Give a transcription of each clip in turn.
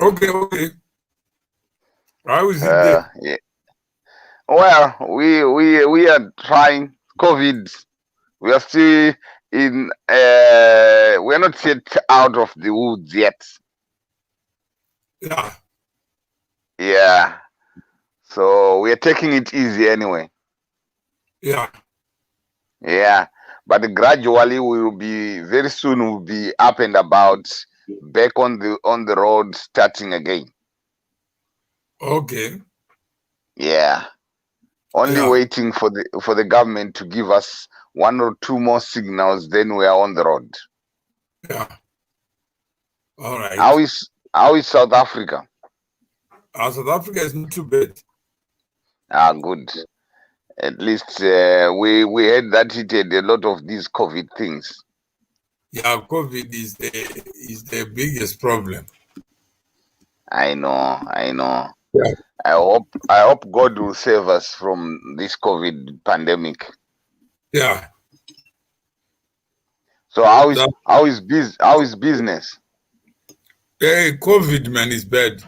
Okay. How is it there? Yeah. Well, we are trying COVID. We are still in. We're not yet out of the woods yet. Yeah. Yeah. So we are taking it easy anyway. Yeah. Yeah. But gradually we will be very soon. We'll be up and about, back on the road, starting again. Okay. Yeah. Only Yeah. waiting for the government to give us one or two more signals, then we are on the road. Yeah. All How right. is South Africa? South Africa is not too bad. Ah, good. At least we heard that it had a lot of these COVID things. Yeah, COVID is the biggest problem. I know, I know. Yeah. I hope God will save us from this COVID pandemic. Yeah. So That, how is business? hey, COVID man is bad.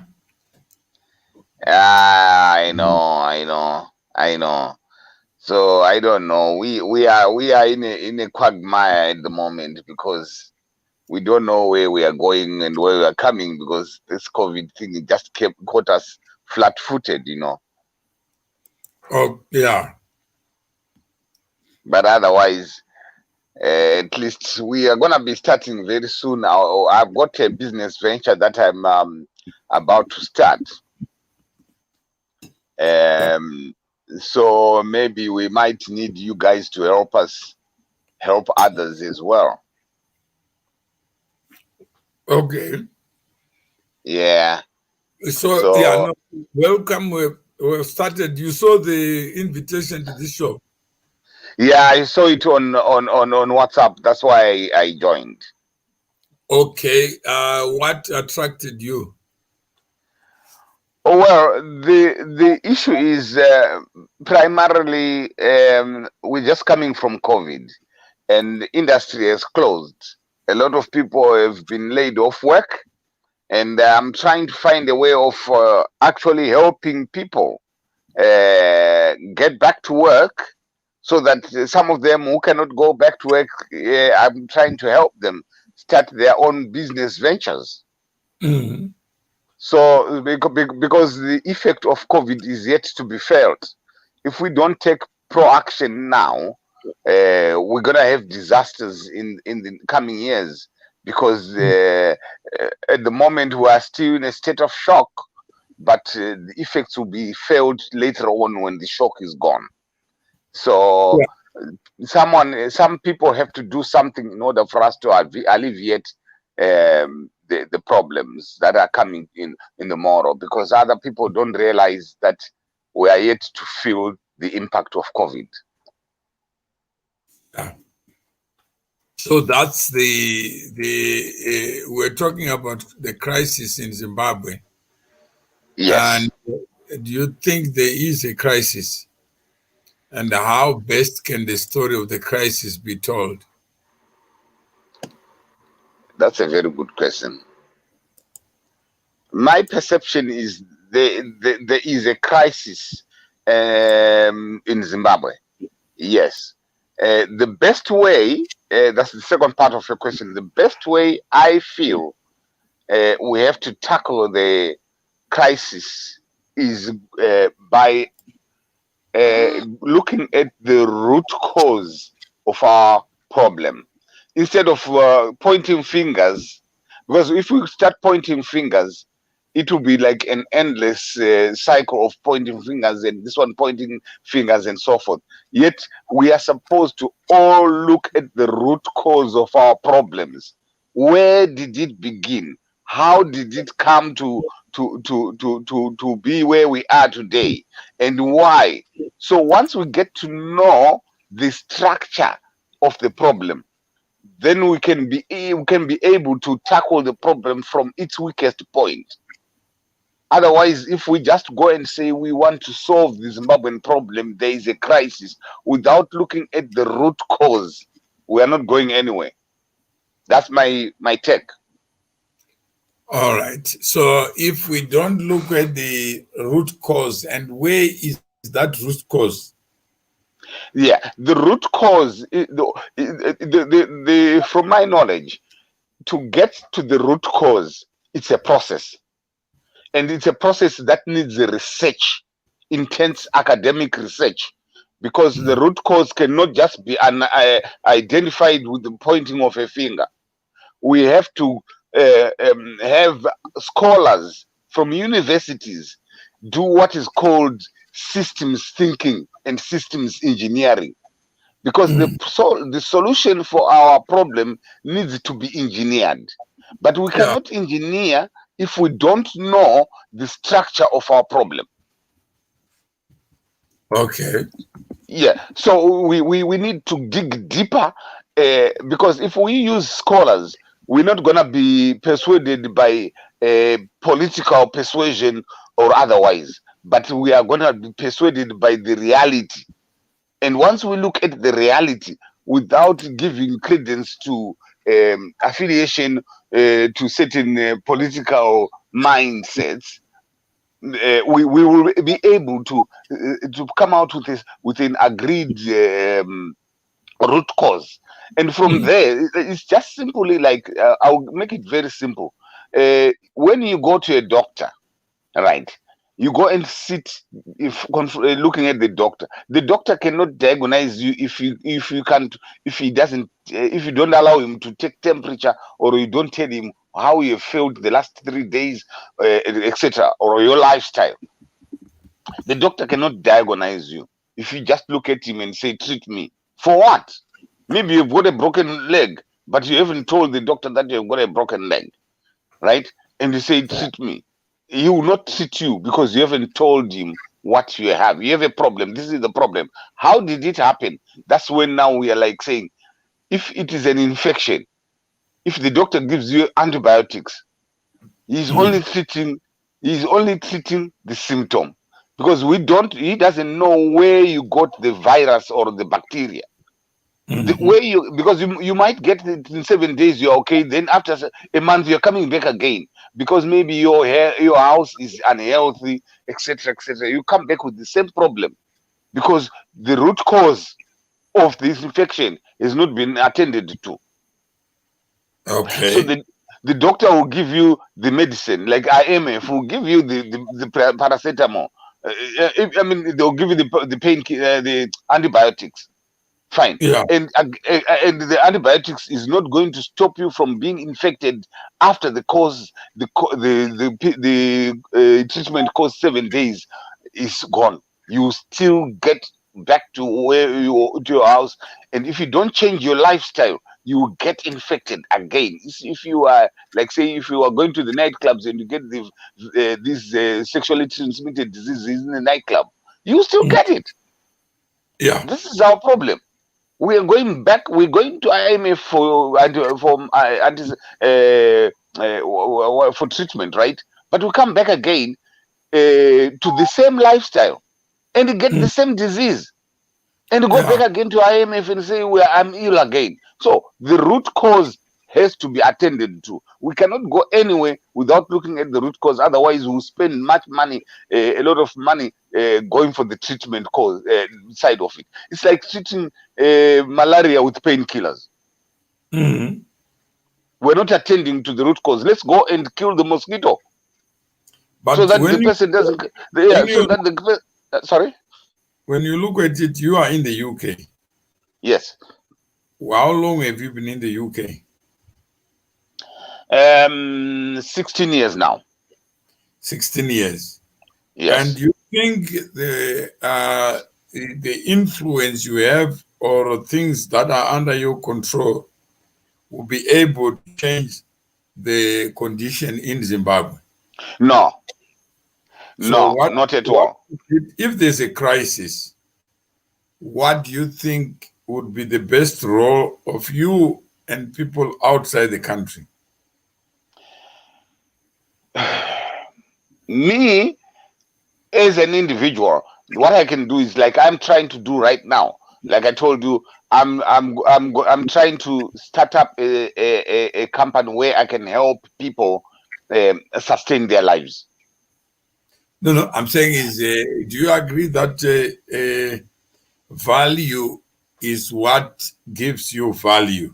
Ah, Mm. I know. So I don't know. We are in a quagmire at the moment because we don't know where we are going and where we are coming, because this COVID thing, it just caught us flat-footed. Oh, yeah. But otherwise, at least we are gonna be starting very soon. I've got a business venture that I'm about to start. Um, so maybe we might need you guys to help us help others as well. Okay. Yeah. So, yeah, So no, welcome. We've started. You saw the invitation to this show. yeah, I saw it on WhatsApp. That's why I joined. Okay. What attracted you? Oh, well, the issue is primarily we're just coming from COVID, and the industry has closed. A lot of people have been laid off work, and I'm trying to find a way of actually helping people get back to work, so that some of them who cannot go back to work, I'm trying to help them start their own business ventures. Mhm. So because the effect of COVID is yet to be felt, if we don't take pro-action now, we're gonna have disasters in the coming years, because at the moment we are still in a state of shock, but the effects will be felt later on when the shock is gone. So Yeah. some people have to do something in order for us to alleviate the problems that are coming in the morrow, because other people don't realize that we are yet to feel the impact of COVID. Yeah. So that's the we're talking about the crisis in Zimbabwe. Yes, And do you think there is a crisis? And how best can the story of the crisis be told? that's a very good question. My perception is there is a crisis in Zimbabwe. Yes. The best way, that's the second part of your question. The best way I feel we have to tackle the crisis is by looking at the root cause of our problem, instead of pointing fingers. Because if we start pointing fingers, it will be like an endless cycle of pointing fingers, and this one pointing fingers, and so forth. Yet we are supposed to all look at the root cause of our problems. Where did it begin? How did it come to be where we are today, and why? So once we get to know the structure of the problem, then we can be able to tackle the problem from its weakest point. Otherwise, if we just go and say we want to solve the Zimbabwean problem, there is a crisis, without looking at the root cause, we are not going anywhere. That's my take. All right. So if we don't look at the root cause, and where is that root cause? Yeah, the root cause, from my knowledge, to get to the root cause, it's a process. And it's a process that needs research, intense academic research, because the root cause cannot just be identified with the pointing of a finger. We have to have scholars from universities do what is called systems thinking and systems engineering, because the solution for our problem needs to be engineered, but we Yeah. cannot engineer if we don't know the structure of our problem. Okay. Yeah, so we need to dig deeper, because if we use scholars, we're not going to be persuaded by political persuasion or otherwise, but we are going to be persuaded by the reality. And once we look at the reality without giving credence to affiliation to certain political mindsets, we will be able to come out with this with an agreed root cause. And from there, it's just simply like I'll make it very simple. When you go to a doctor, right? You go and sit looking at the doctor. The doctor cannot diagnose you if you can't if he doesn't if you don't allow him to take temperature, or you don't tell him how you felt the last 3 days, etc., or your lifestyle. The doctor cannot diagnose you if you just look at him and say, "Treat me." For what? Maybe you've got a broken leg, but you haven't told the doctor that you've got a broken leg, right? And you say, "Treat me." He will not treat you because you haven't told him what you have. You have a problem. This is the problem. How did it happen? That's when now we are like saying, if it is an infection, if the doctor gives you antibiotics, he's only treating the symptom, because he doesn't know where you got the virus or the bacteria. The way because you might get it in 7 days, you're okay, then after a month you're coming back again, because maybe your house is unhealthy, etc., etc. You come back with the same problem, because the root cause of this infection has not been attended to. So Okay. the doctor will give you the medicine, like IMF will give you the paracetamol. I mean, they'll give you the pain, the antibiotics. Fine. Yeah. And the antibiotics is not going to stop you from being infected after the treatment course 7 days is gone. You still get back to to your house, and if you don't change your lifestyle, you will get infected again. If you are, like, say, if you are going to the nightclubs and you get these sexually transmitted diseases in the nightclub, you still get it. Yeah. This is our problem. We are going back. We're going to IMF for treatment, right? But we come back again to the same lifestyle and get the same disease, and go Yeah. back again to IMF and say, "Well, I'm ill again." So the root cause has to be attended to. We cannot go anywhere without looking at the root cause. Otherwise, we'll spend much money, a lot of money, going for the treatment cause side of it. It's like treating malaria with painkillers. We're not attending to the root cause. Let's go and kill the mosquito so But that the person doesn't. when Yeah, so you that the sorry. when you look at it, you are in the UK. Yes. How long have you been in the UK? 16 years now. 16 years. And Yes. you think the influence you have or things that are under your control will be able to change the condition in Zimbabwe? No. So No, not at what all. if there's a crisis? What do you think would be the best role of you and people outside the country? Me, as an individual, what I can do is like I'm trying to do right now. Like I told you, I'm trying to start up a company where I can help people sustain their lives. No, I'm saying is, do you agree that value is what gives you value?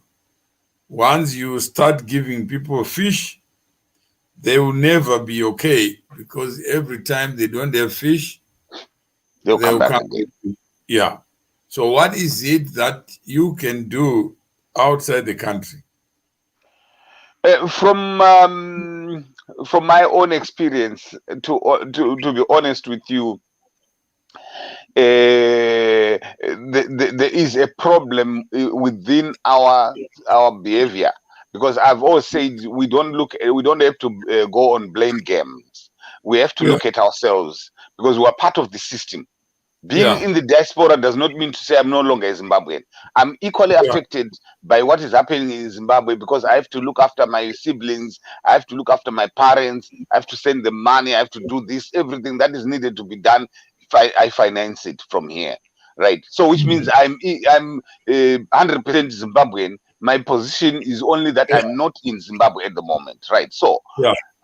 Once you start giving people fish, they will never be okay, because every time they don't have fish, They'll come back again. Yeah. So what is it that you can do outside the country? From my own experience, to be honest with you, there is a problem within our behavior, because I've always said we don't have to go on blame games. We have to look at ourselves, because we are part of the system. Being in the diaspora does not mean to say I'm no longer a Zimbabwean. I'm equally affected by what is happening in Zimbabwe, because I have to look after my siblings, I have to look after my parents, I have to send them money, I have to do this, everything that is needed to be done. I finance it from here, right? So which means I'm 100% Zimbabwean. My position is only that I'm not in Zimbabwe at the moment, right? So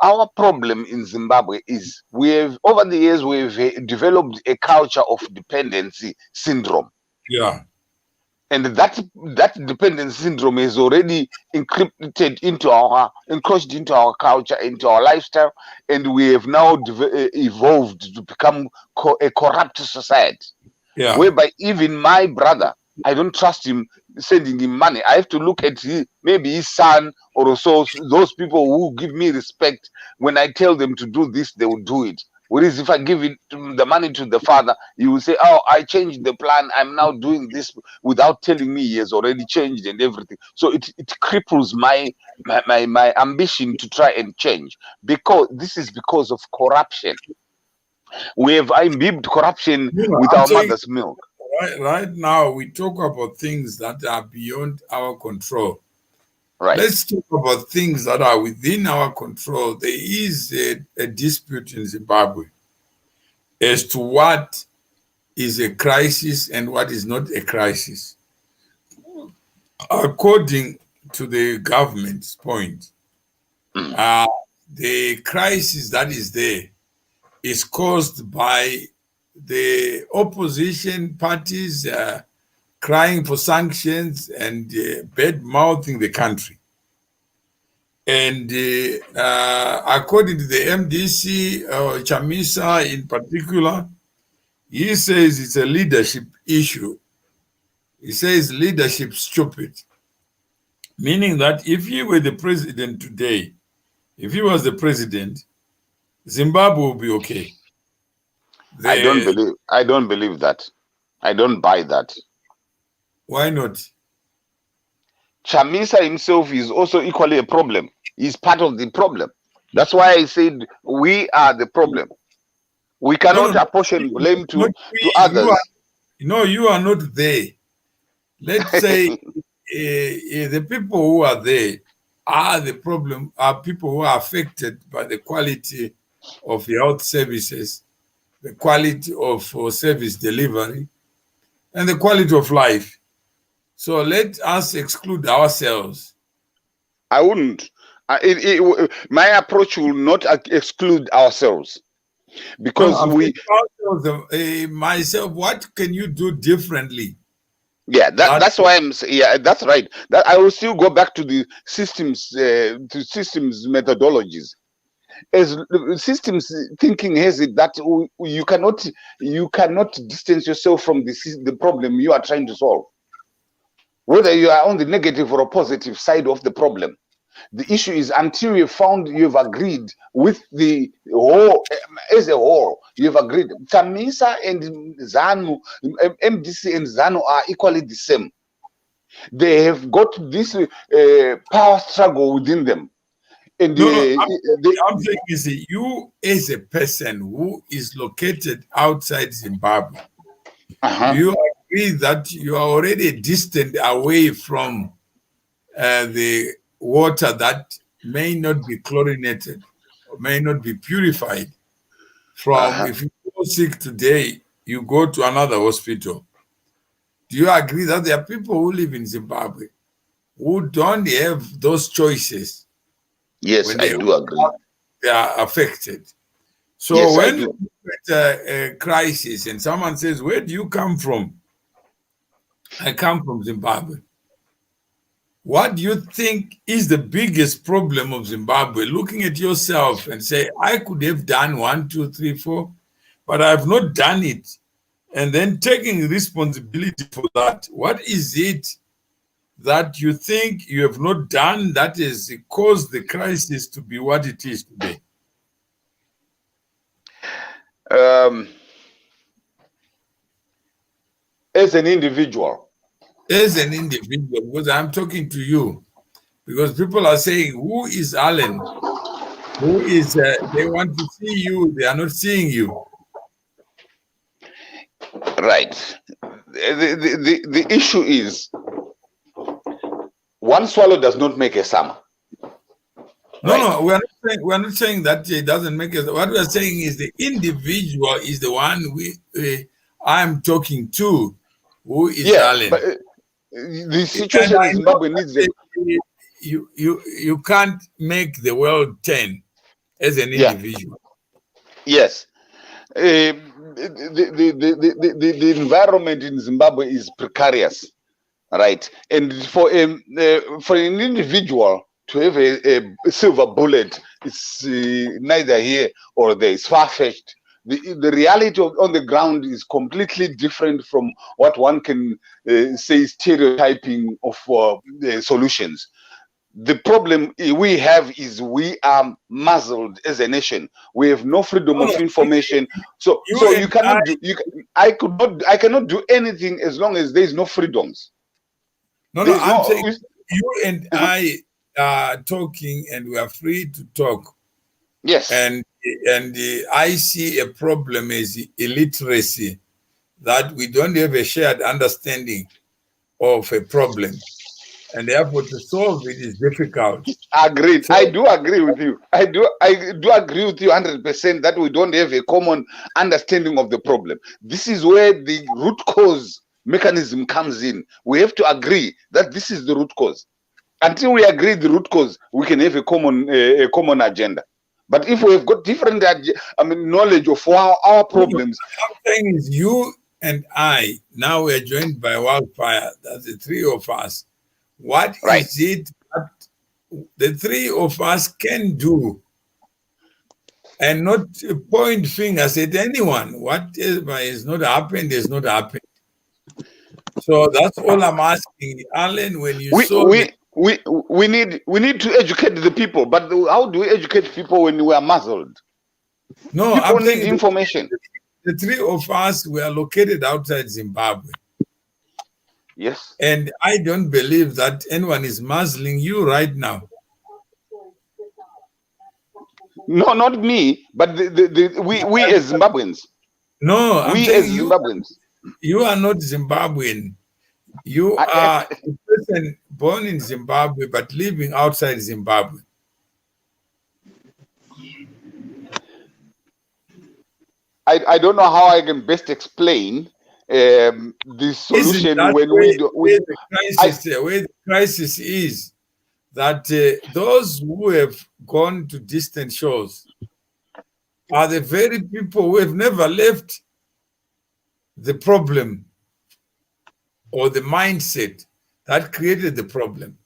our problem in Zimbabwe is over the years we've developed a culture of dependency syndrome. Yeah. And that dependency syndrome is already encroached into our culture, into our lifestyle, and we have now evolved to become a corrupt society. Yeah. Whereby even my brother, I don't trust him sending him money. I have to look at maybe his son or so, those people who give me respect. When I tell them to do this, they will do it. Whereas if I give the money to the father, he will say, "Oh, I changed the plan. I'm now doing this," without telling me he has already changed and everything. So it cripples my ambition to try and change, because this is because of corruption. We have imbibed corruption with our mother's milk. Right now, we talk about things that are beyond our control. Right. Let's talk about things that are within our control. There is a dispute in Zimbabwe as to what is a crisis and what is not a crisis. According to the government's point, the crisis that is there is caused by the opposition parties crying for sanctions and bad-mouthing the country. And according to the MDC, Chamisa in particular, he says it's a leadership issue. He says leadership stupid, meaning that if he were the president today, if he was the president, Zimbabwe will be okay. I don't believe that. I don't buy that. Why not? Chamisa himself is also equally a problem. He's part of the problem. That's why I said we are the problem. We cannot apportion blame to others. You are not there. Let's say the people who are there are the problem, are people who are affected by the quality of health services, the quality of service delivery, and the quality of life. So let us exclude ourselves. I wouldn't. My approach will not exclude ourselves, because myself. What can you do differently? Yeah, that's why I'm. Yeah, that's right. That I will still go back to the systems, methodologies. As systems thinking has it that you cannot distance yourself from the problem you are trying to solve, whether you are on the negative or a positive side of the problem. The issue is, until you've agreed with the whole as a whole, you've agreed. Chamisa and ZANU, MDC and ZANU are equally the same. They have got this power struggle within them. And I'm saying is you as a person who is located outside Zimbabwe, do you agree that you are already distant away from the water that may not be chlorinated or may not be purified from? If you go sick today, you go to another hospital. Do you agree that there are people who live in Zimbabwe who don't have those choices? Yes, I do agree. they are affected. So Yes, when you look at a crisis and someone says, "Where do you come from?" I come from Zimbabwe. What do you think is the biggest problem of Zimbabwe? Looking at yourself and say, "I could have done 1, 2, 3, 4, but I have not done it." And then taking responsibility for that. What is it that you think you have not done that has caused the crisis to be what it is today? As an individual. As an individual, because I'm talking to you, because people are saying, "Who is Alan? Who is?" They want to see you. They are not seeing you. Right. The issue is, one swallow does not make a summer. No, we're not saying that it doesn't make it. What we're saying is the individual is the one I'm talking to. Who is Alan? But the situation in Zimbabwe needs them. You can't make the world turn as an individual. Yes. The environment in Zimbabwe is precarious, right? And for an individual to have a silver bullet, it's neither here or there. It's far-fetched. The reality on the ground is completely different from what one can say stereotyping of solutions. The problem we have is we are muzzled as a nation. We have no freedom of information. So you cannot do. I cannot do anything as long as there is no freedoms. I'm saying you and I are talking, and we are free to talk. Yes. And I see a problem as illiteracy, that we don't have a shared understanding of a problem. And therefore, to solve it is difficult. Agreed. So, I do agree with you. I do agree with you 100% that we don't have a common understanding of the problem. This is where the root cause mechanism comes in. We have to agree that this is the root cause. Until we agree the root cause, we can have a common agenda. But if we have got different knowledge of our problems. What I'm saying is, you and I, now we are joined by Wildfire. That's the three of us. What is it that the three of us can do, and not point fingers at anyone? Whatever is not happened is not happened. So that's all I'm asking, Alan. When you we need to educate the people, but how do we educate people when we are muzzled? No, people need information. The three of us were located outside Zimbabwe. Yes. And I don't believe that anyone is muzzling you right now. No, not me, but we as Zimbabweans. No, we as Zimbabweans. You are not Zimbabwean. You are a person born in Zimbabwe but living outside Zimbabwe. I don't know how I can best explain the solution when where the crisis is that those who have gone to distant shores are the very people who have never left the problem or the mindset that created the problem.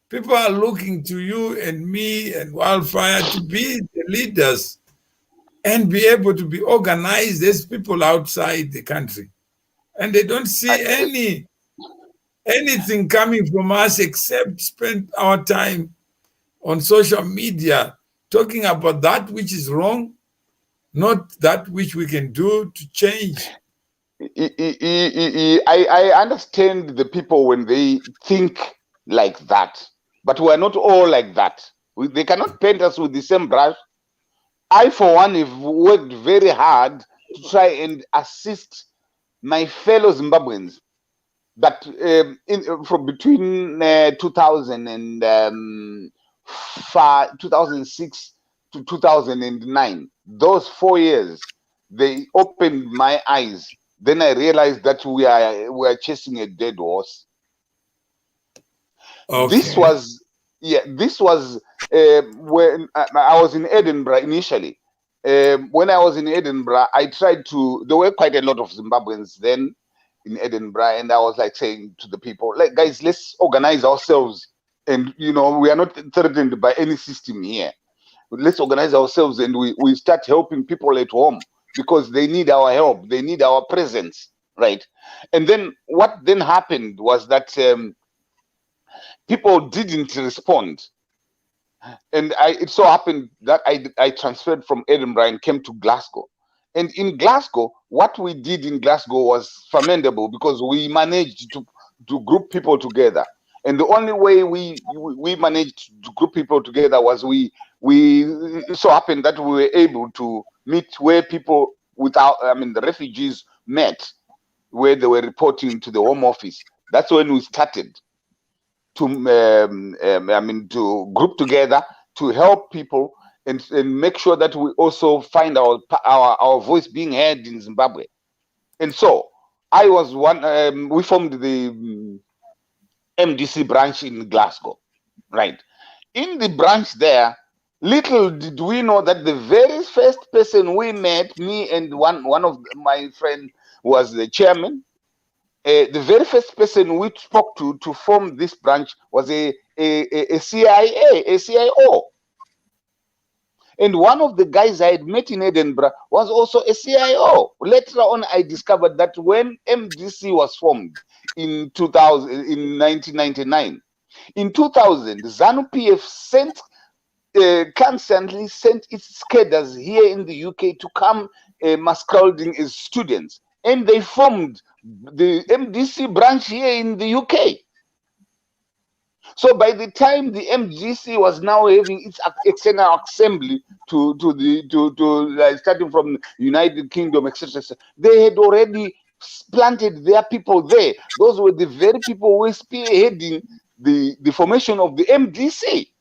People are looking to you and me and Wildfire to be the leaders and be able to be organized as people outside the country. And they don't see anything coming from us except spend our time on social media talking about that which is wrong, not that which we can do to change. I understand the people when they think like that, but we are not all like that. They cannot paint us with the same brush. I, for one, have worked very hard to try and assist my fellow Zimbabweans that from between 2006 to 2009, those 4 years, they opened my eyes. Then I realized that we are chasing a dead horse. Okay. This was when I was in Edinburgh initially. When I was in Edinburgh, I tried to. There were quite a lot of Zimbabweans then in Edinburgh, and I was like saying to the people, like, guys, let's organize ourselves. And we are not threatened by any system here. Let's organize ourselves, and we start helping people at home because they need our help. They need our presence, right? And then what then happened was that people didn't respond. And it so happened that I transferred from Edinburgh and came to Glasgow. And in Glasgow, what we did in Glasgow was formidable because we managed to group people together. And the only way we managed to group people together was we it so happened that we were able to meet where people the refugees met, where they were reporting to the Home Office. That's when we started to to group together to help people and make sure that we also find our voice being heard in Zimbabwe. And so I was one. We formed the MDC branch in Glasgow, right? In the branch there, little did we know that the very first person we met, me and one of my friend was the chairman. The very first person we spoke to form this branch was a CIO. And one of the guys I had met in Edinburgh was also a CIO. Later on, I discovered that when MDC was formed in 1999, in 2000, ZANU-PF constantly sent its cadres here in the UK to come masquerading as students. And they formed the MDC branch here in the UK. So by the time the MDC was now having its external assembly starting from United Kingdom, etc., they had already planted their people there. Those were the very people who were spearheading the formation of the MDC.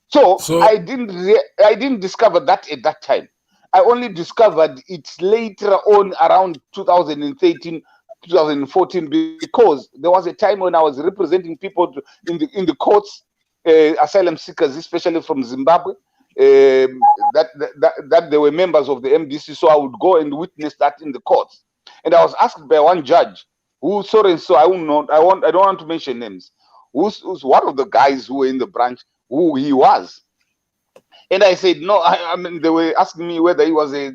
So I didn't discover that at that time. I only discovered it later on around 2013, 2014, because there was a time when I was representing people in the courts, asylum seekers, especially from Zimbabwe, that they were members of the MDC. So I would go and witness that in the courts. And I was asked by one judge, who sorry, so I don't want to mention names, who's one of the guys who were in the branch, who he was. And I said, no, I mean, they were asking me whether he was a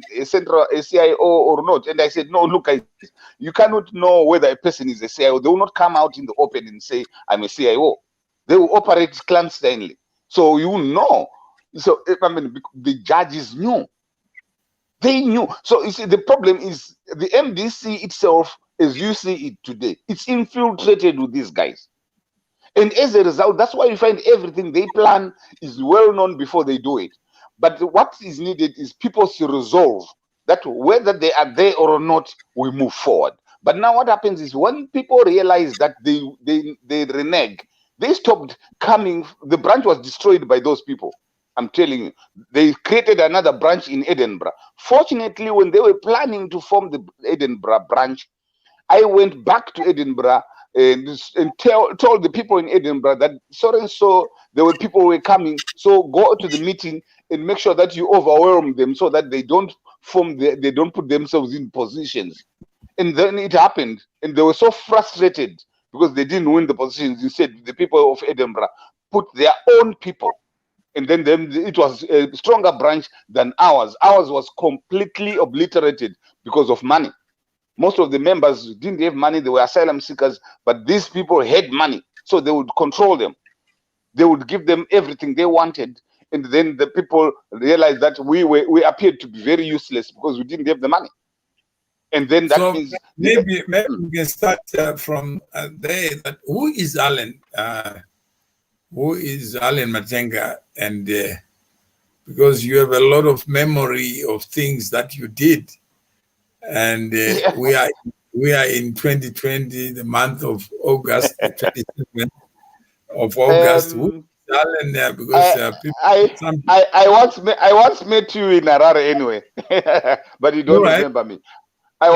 CIO or not. And I said, no, look, you cannot know whether a person is a CIO. They will not come out in the open and say, I'm a CIO. They will operate clandestinely. So you know. So, I mean, the judges knew. They knew. So, you see, the problem is the MDC itself, as you see it today, it's infiltrated with these guys. And as a result, that's why you find everything they plan is well known before they do it. But what is needed is people to resolve that whether they are there or not, we move forward. But now what happens is when people realize that they renege, they stopped coming. The branch was destroyed by those people. I'm telling you, they created another branch in Edinburgh. Fortunately, when they were planning to form the Edinburgh branch, I went back to Edinburgh and told the people in Edinburgh that so and so there were people who were coming, so go to the meeting and make sure that you overwhelm them so that they don't they don't put themselves in positions. And then it happened, and they were so frustrated because they didn't win the positions. Instead, the people of Edinburgh put their own people, and then it was a stronger branch than ours. Ours was completely obliterated because of money. Most of the members didn't have money. They were asylum seekers, but these people had money, so they would control them. They would give them everything they wanted, and then the people realized that we appeared to be very useless because we didn't have the money. And then that means maybe we can start from there. That who is Alan? Who is Alan Matenga? And because you have a lot of memory of things that you did. And we are in 2020, the month of August, the 27th of August. Alan, because I once met you in Harare anyway, but you don't remember me. I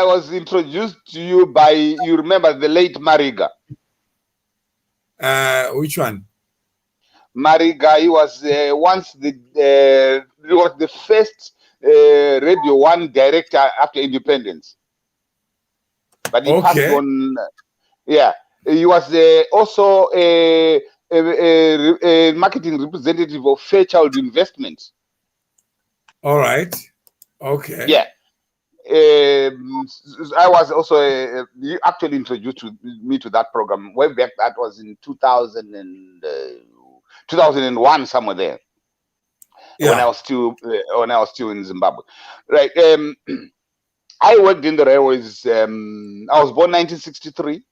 was introduced to you by, you remember, the late Mariga. Which one? Mariga, he was once he was the first Radio 1 director after independence. But he passed on. Yeah, he was also a marketing representative of Fairchild Investments. All right. Okay. Yeah. I was also you actually introduced me to that program way back. That was in 2001, somewhere there. Yeah. When I was still in Zimbabwe, right? I worked in the railways. I was born 1963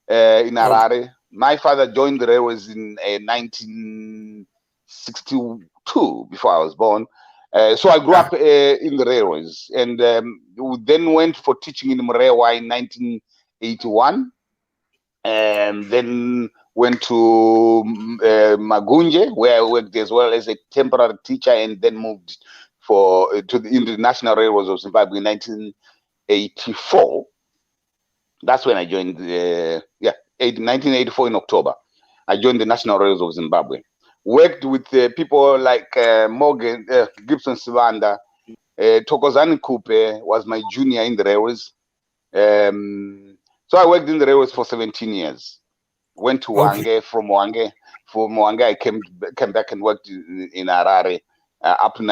in Harare. Okay. My father joined the railways in 1962, before I was born. So I grew up in the railways, and we then went for teaching in Mrewa in 1981, and then went to Magunje, where I worked as well as a temporary teacher, and then moved to the International Railways of Zimbabwe in 1984. That's when I joined. 1984 in October, I joined the National Railways of Zimbabwe. Worked with people like Morgan Gibson Sivanda, Thokozani Kupe was my junior in the railways. So I worked in the railways for 17 years. Went to Wange. From Wange I came back and worked in Harare up to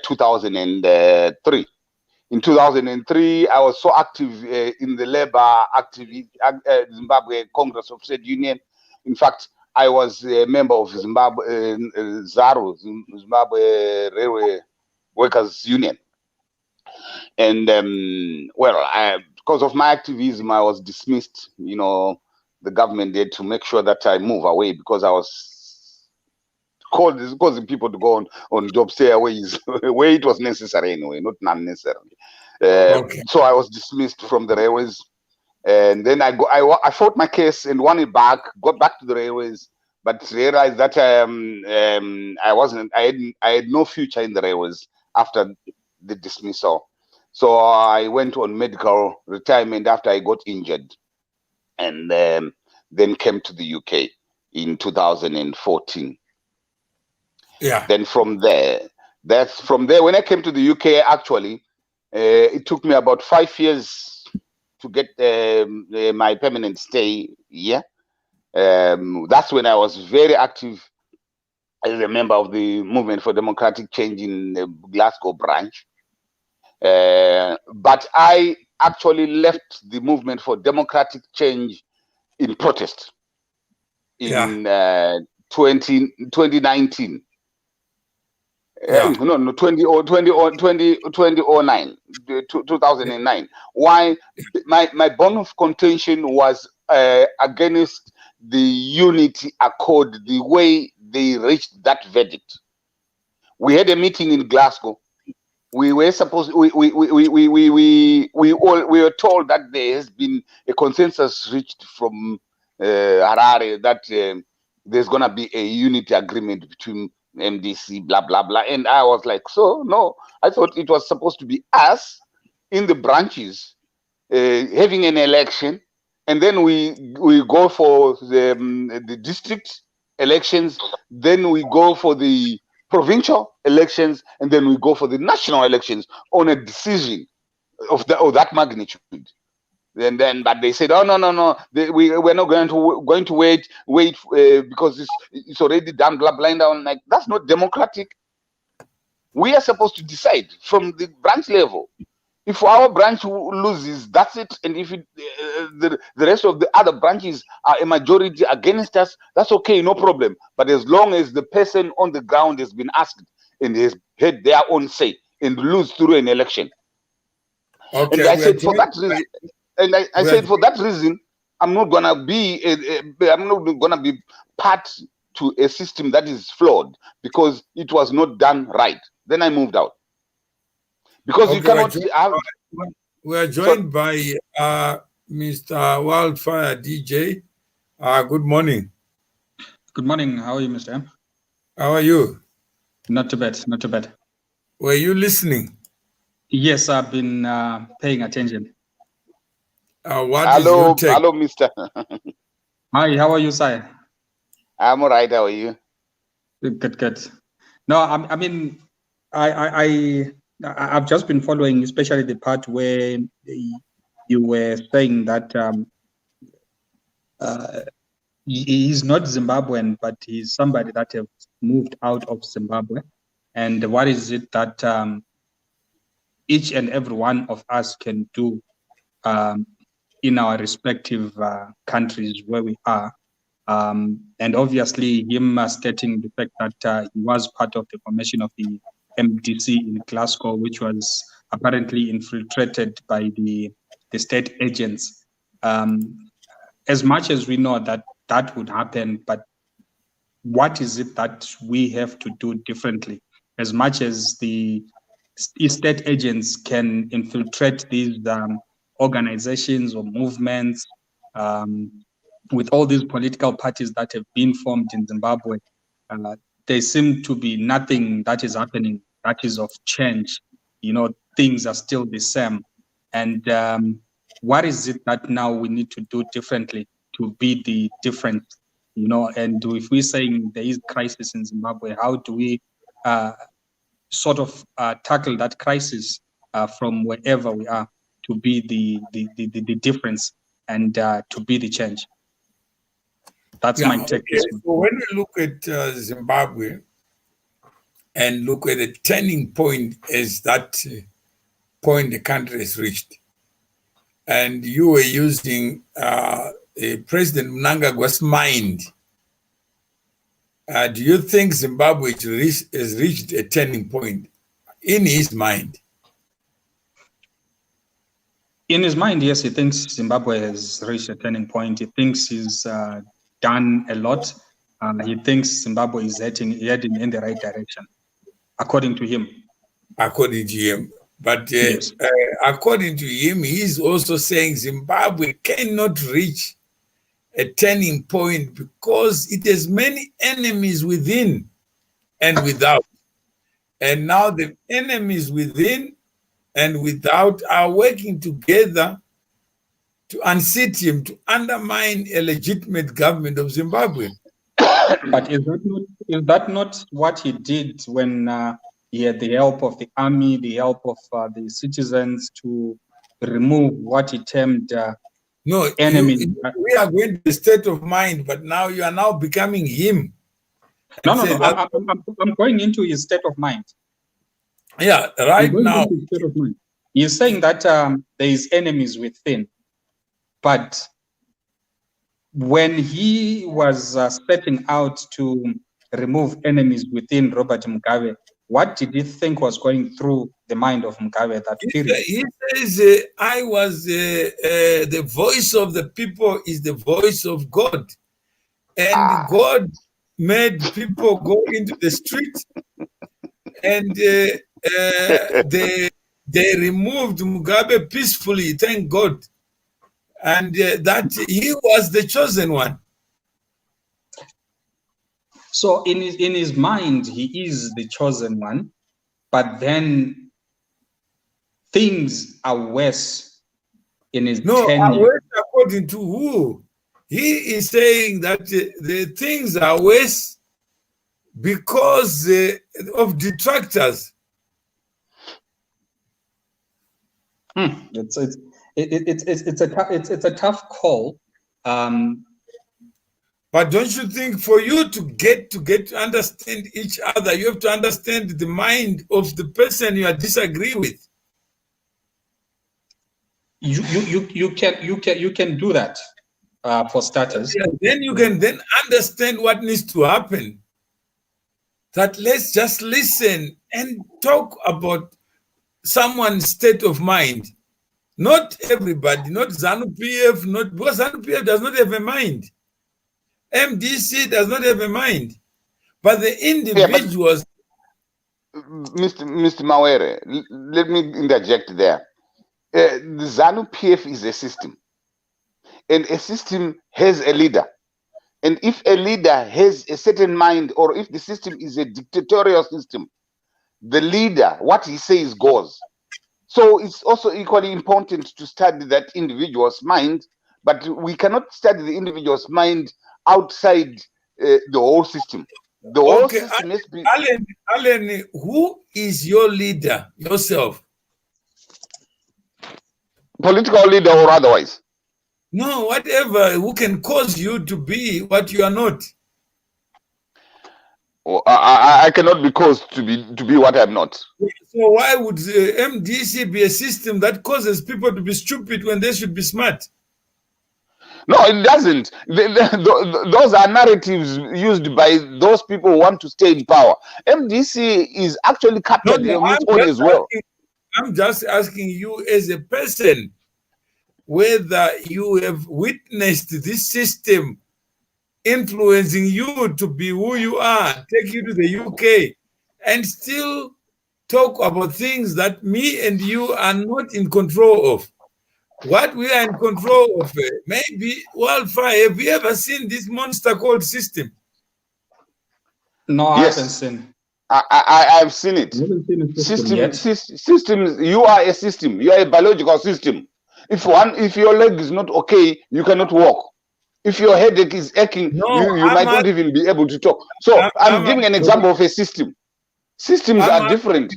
2003. In 2003, I was so active in the labor Zimbabwe Congress of Trade Union. In fact, I was a member of Zimbabwe ZARU, Zimbabwe Railway Workers Union. And because of my activism, I was dismissed. You know, the government did to make sure that I move away because I was causing people to go on job stairways where it was necessary anyway, not unnecessarily. So I was dismissed from the railways. And then I fought my case and won it back, got back to the railways, but realized that I had no future in the railways after the dismissal. So I went on medical retirement after I got injured, and then came to the UK in 2014. Yeah. Then from there, when I came to the UK, actually, it took me about 5 years to get my permanent stay here. That's when I was very active as a member of the Movement for Democratic Change in the Glasgow branch. But I actually left the Movement for Democratic Change in protest in 2019. 2009. Why? My bone of contention was against the Unity Accord, the way they reached that verdict. We had a meeting in Glasgow. We were supposed. We were told that there has been a consensus reached from Harare that there's gonna be a unity agreement between MDC, blah blah blah, and I was like, so no, I thought it was supposed to be us in the branches having an election, and then we go for the district elections, then we go for the provincial elections, and then we go for the national elections on a decision of that magnitude. And then, but they said, oh no, we're not going to wait because it's already done, blah blah blah. Like, that's not democratic. We are supposed to decide from the branch level. If our branch loses, that's it. And if the rest of the other branches are a majority against us, that's okay, no problem. But as long as the person on the ground has been asked and has had their own say and lose through an election. Okay, and I said for that reason. And I said, for that reason, I'm not gonna be part to a system that is flawed because it was not done right. Then I moved out because you cannot. We are joined by Mr. Wildfire DJ. Good morning. Good morning. How are you, Mr. M? How are you? Not too bad. Not too bad. Were you listening? Yes, I've been paying attention. What is your take? Hello, Mr. Hi, how are you, Sai? I'm all right. How are you? Good. No, I mean, I've just been following, especially the part where you were saying that he's not Zimbabwean, but he's somebody that has moved out of Zimbabwe. And what is it that each and every one of us can do in our respective countries where we are? And obviously, him stating the fact that he was part of the formation of the MDC in Glasgow, which was apparently infiltrated by the state agents. As much as we know that that would happen, but what is it that we have to do differently? As much as the state agents can infiltrate these organizations or movements, with all these political parties that have been formed in Zimbabwe, there seem to be nothing that is happening that is of change. Things are still the same. And what is it that now we need to do differently to be the difference? And if we're saying there is crisis in Zimbabwe, how do we sort of tackle that crisis from wherever we are to be the difference and to be the change? That's my take. Okay. So when we look at Zimbabwe and look at the turning point as that point the country has reached, and you were using President Mnangagwa's mind, do you think Zimbabwe has reached a turning point in his mind? In his mind, yes, he thinks Zimbabwe has reached a turning point. He thinks he's done a lot. He thinks Zimbabwe is heading in the right direction, according to him. According to him. But yes. According to him, he's also saying Zimbabwe cannot reach a turning point because it has many enemies within and without. And now the enemies within and without are working together to unseat him, to undermine a legitimate government of Zimbabwe. But is that not what he did when he had the help of the army, the help of the citizens to remove what he termed enemies? We are going to the state of mind, but now you are now becoming him. No. I'm going into his state of mind. Yeah, right now. He's saying that there is enemies within. But when he was setting out to remove enemies within Robert Mugabe, what did he think was going through the mind of Mugabe at that period? He says, I was the voice of the people is the voice of God. And God made people go into the street and they removed Mugabe peacefully, thank God. And that he was the chosen one. So in his mind, he is the chosen one, but then things are worse in his tenure. Worse according to who? He is saying that the things are worse because of detractors. It's a tough call. But don't you think for you to get to understand each other, you have to understand the mind of the person you disagree with? You can do that for starters. Yeah, then you can then understand what needs to happen. That let's just listen and talk about someone's state of mind. Not everybody, not ZANU-PF, because ZANU-PF does not have a mind. MDC does not have a mind. But the individuals... Yeah, Mr. Mawere, let me interject there. The ZANU-PF is a system. And a system has a leader. And if a leader has a certain mind, or if the system is a dictatorial system, the leader, what he says goes. So it's also equally important to study that individual's mind but we cannot study the individual's mind outside the whole system. The whole system has been... Alan, who is your leader? Yourself? Political leader or otherwise? No, whatever, who can cause you to be what you are not. I cannot be caused to be what I'm not. So why would MDC be a system that causes people to be stupid when they should be smart? No, it doesn't. Those are narratives used by those people who want to stay in power. MDC is actually captured on its own as well. I'm just asking you as a person whether you have witnessed this system influencing you to be who you are, take you to the UK, and still talk about things that me and you are not in control of. What we are in control of, maybe wildfire. Have you ever seen this monster called system? No, I haven't seen. I've seen it. Systems. You are a system. You are a biological system. If your leg is not okay, you cannot walk. If your headache is aching, you might not even be able to talk. So I'm giving an example of a system. Systems are different.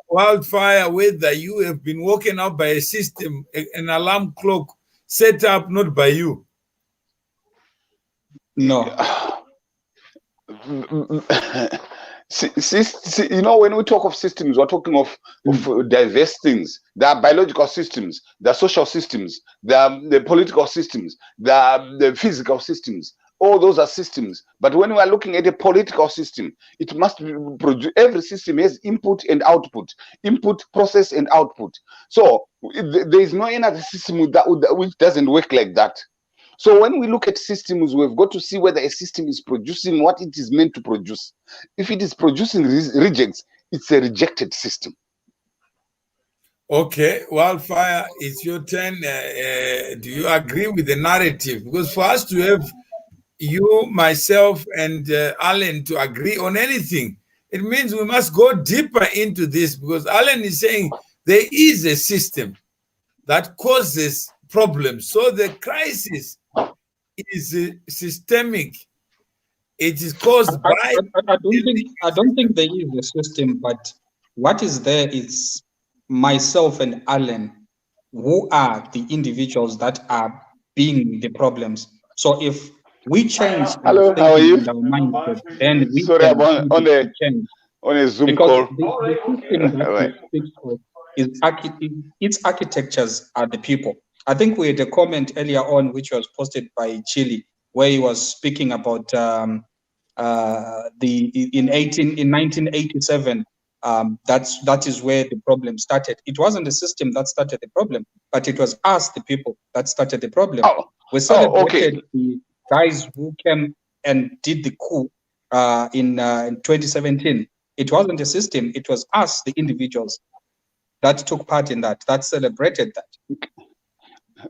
Wildfire, whether you have been woken up by a system, an alarm clock set up not by you. No. You know, when we talk of systems, we're talking of diverse things. There are biological systems, there are social systems, there are the political systems, there are the physical systems. All those are systems. But when we are looking at a political system, it must be produced. Every system has input and output, input, process, and output. So there is no another system which doesn't work like that. So when we look at systems, we've got to see whether a system is producing what it is meant to produce. If it is producing rejects, it's a rejected system. Okay, Wildfire, it's your turn. Do you agree with the narrative? Because for us to have you, myself, and Alan to agree on anything, it means we must go deeper into this, because Alan is saying there is a system that causes problems. So the crisis is systemic. It is caused by... I don't think there is a system, but what is there is myself and Alan, who are the individuals that are being the problems. So if we change our mindset, then we can change. On a Zoom because call. The system that speaks of its architectures are the people. I think we had a comment earlier on which was posted by Chile, where he was speaking about in 1987. That is where the problem started. It wasn't the system that started the problem, but it was us, the people, that started the problem. We celebrated the guys who came and did the coup in 2017. It wasn't the system, it was us, the individuals, that took part in that celebrated that.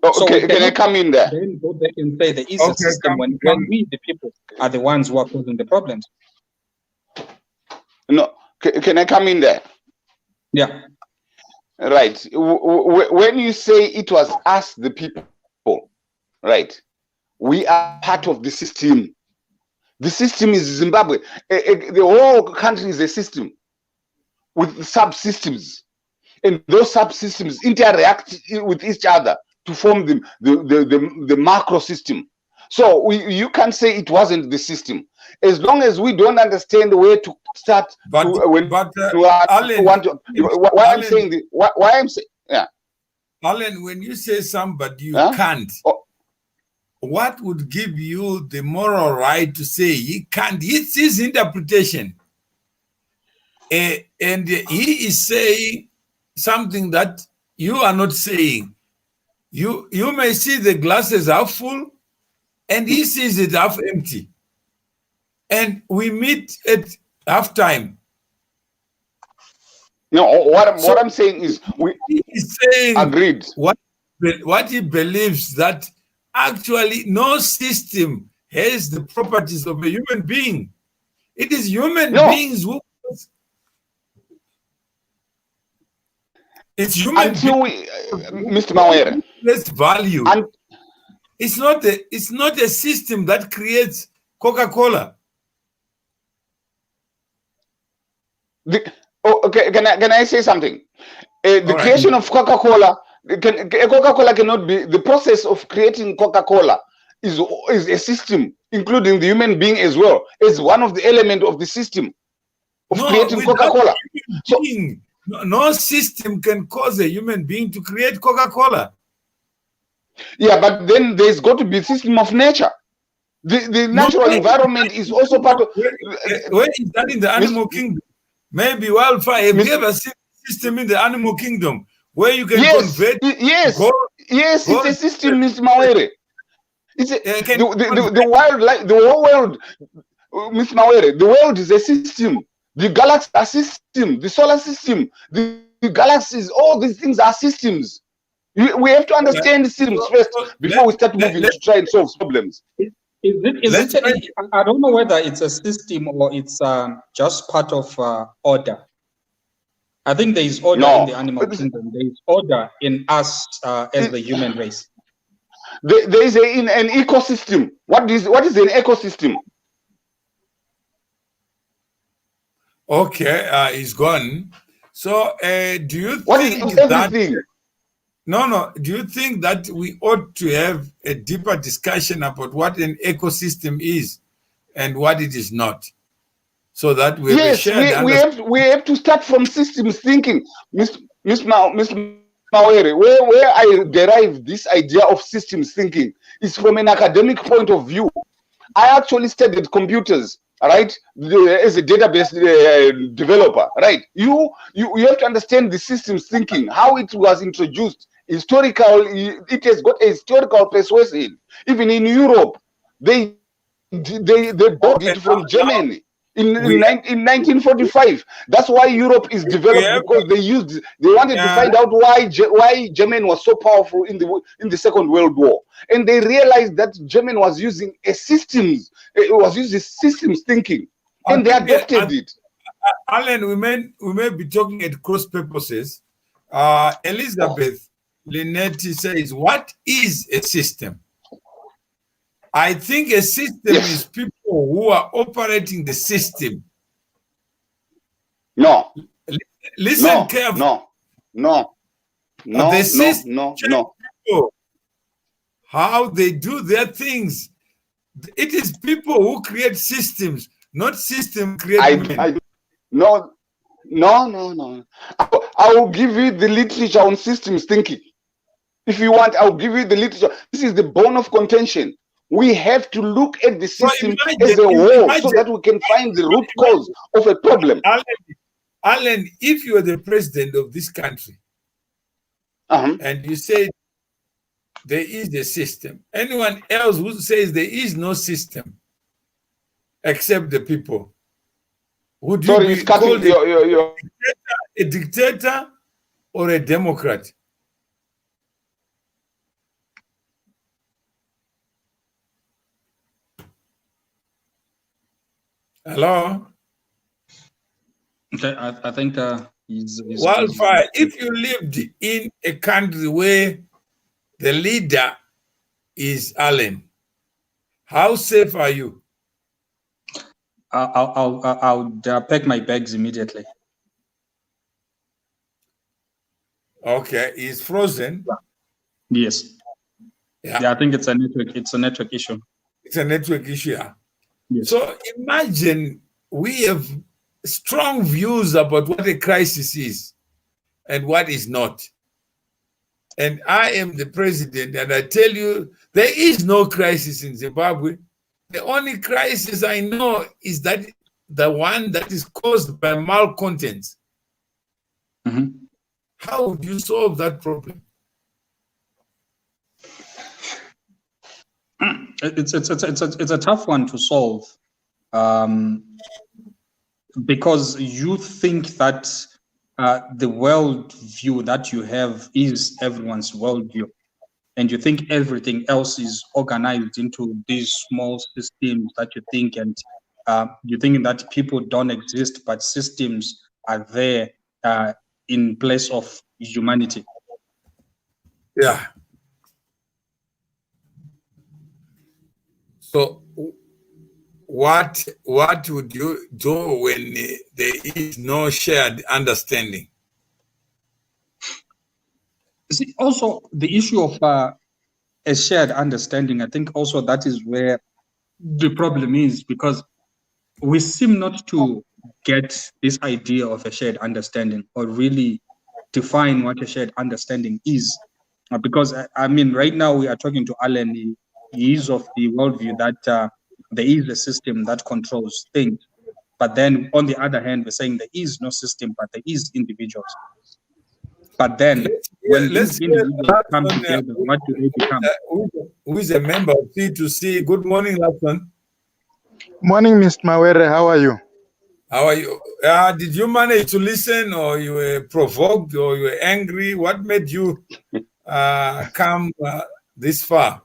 Okay, so can I come in there? Then go back and say there is a system when we, the people, are the ones who are causing the problems. No, can I come in there? Yeah. Right. When you say it was us, the people, right? We are part of the system. The system is Zimbabwe. The whole country is a system with subsystems, and those subsystems interact with each other to form the macro system. So you can say it wasn't the system, as long as we don't understand where to start. Alan, Alan, when you say somebody you can't, what would give you the moral right to say he can't? It's his interpretation, and he is saying something that you are not saying. You may see the glasses half full, and he sees it half empty. And we meet at halftime. No, what I'm saying is he's saying agreed. What he believes, that actually no system has the properties of a human being. It is human beings who... It's human Mr. Mawere. Less value. It's not a system that creates Coca-Cola. Okay, can I say something? The creation of Coca-Cola, Coca-Cola cannot be, the process of creating Coca-Cola is a system, including the human being as well, as one of the elements of the system of creating Coca-Cola. So, no system can cause a human being to create Coca-Cola. Yeah, but then there's got to be a system of nature. The natural environment is also part of... Where is that in the animal kingdom? Maybe wildfire. Have you ever seen a system in the animal kingdom where you can convert? Yes, it's a system, Mr. Mawere. It's the wildlife, the whole world, Mr. Mawere, the world is a system. The galaxy are system, the solar system, the galaxies, all these things are systems. We have to understand the systems first before we start moving to try and solve problems. I don't know whether it's a system or it's just part of order. I think there is order in the animal kingdom. There is order in us as the human race. There is an ecosystem. What is an ecosystem? Okay, he's gone. So, do you think that? No. Do you think that we ought to have a deeper discussion about what an ecosystem is and what it is not, so that we we have to start from systems thinking, Miss Mawere. Where I derive this idea of systems thinking is from an academic point of view. I actually studied computers, right, as a database developer, right? You have to understand the systems thinking, how it was introduced, historical. It has got a historical persuasion. Even in Europe, they bought it from Germany in 1945. That's why Europe is developed, because they wanted to find out why Germany was so powerful in the Second World War, and they realized that Germany was using systems thinking, and they adopted it. Alan, we may be talking at cross purposes. Elizabeth Linetti says, "What is a system?" I think a system is people who are operating the system. No. Listen carefully. No. People, how they do their things. It is people who create systems, not system create men. No. I will give you the literature on systems thinking. If you want, I'll give you the literature. This is the bone of contention. We have to look at the system as a whole so that we can find the root cause of a problem. Alan, if you are the president of this country and you say there is a system, anyone else who says there is no system except the people, would you be called a dictator or a democrat? Hello? Okay, I think he's wildfire. If you lived in a country where the leader is Allen, how safe are you? I'll pack my bags immediately. Okay, he's frozen. Yes. Yeah, I think it's a network. It's a network issue. It's a network issue. Yes. So imagine we have strong views about what a crisis is and what is not. And I am the president, and I tell you, there is no crisis in Zimbabwe. The only crisis I know is that the one that is caused by malcontents. How would you solve that problem? It's a tough one to solve, because you think that the world view that you have is everyone's worldview, and you think everything else is organized into these small systems that you think, and you think that people don't exist, but systems are there in place of humanity. Yeah. So what would you do when there is no shared understanding? See, also the issue of a shared understanding, I think also that is where the problem is, because we seem not to get this idea of a shared understanding or really define what a shared understanding is. Because, I mean, right now we are talking to Alan. He is of the worldview that there is a system that controls things. But then on the other hand, we're saying there is no system, but there is individuals. But then when these individuals come together, what do they become? Who is a member of C2C? Good morning, Lapson. Morning, Mr. Mawere. How are you? How are you? Did you manage to listen, or you were provoked, or you were angry? What made you come this far?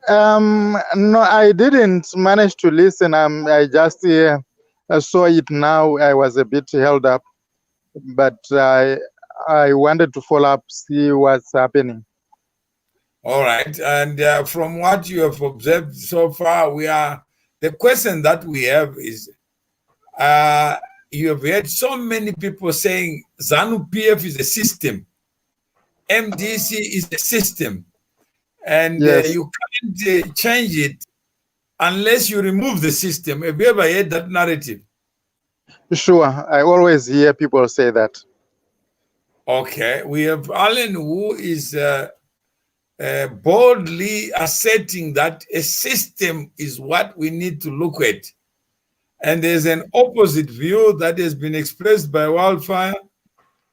No, I didn't manage to listen. I just saw it now. I was a bit held up, but I wanted to follow up, see what's happening. All right. And from what you have observed so far, the question that we have is, you have heard so many people saying ZANU-PF is a system, MDC is a system, and Yes. you can't change it unless you remove the system. Have you ever heard that narrative? Sure. I always hear people say that. Okay. We have Alan, who is boldly asserting that a system is what we need to look at. And there's an opposite view that has been expressed by Wildfire,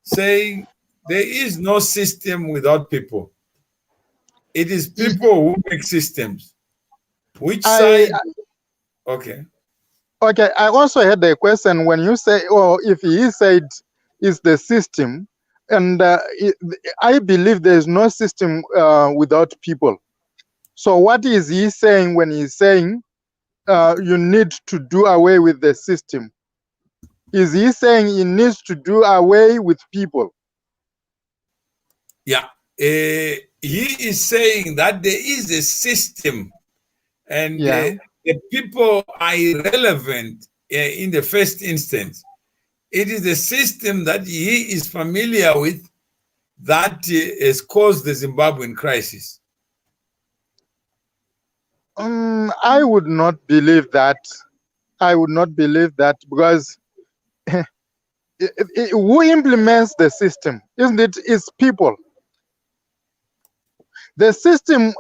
saying there is no system without people. It is people who make systems. Which side? Okay. Okay. I also had a question when you say, if he said it's the system, and I believe there is no system without people. So what is he saying when he's saying you need to do away with the system? Is he saying he needs to do away with people? Yeah. He is saying that there is a system, and the people are irrelevant in the first instance. It is the system that he is familiar with that has caused the Zimbabwean crisis. I would not believe that. I would not believe that, because who implements the system? Isn't it? It's people. The system,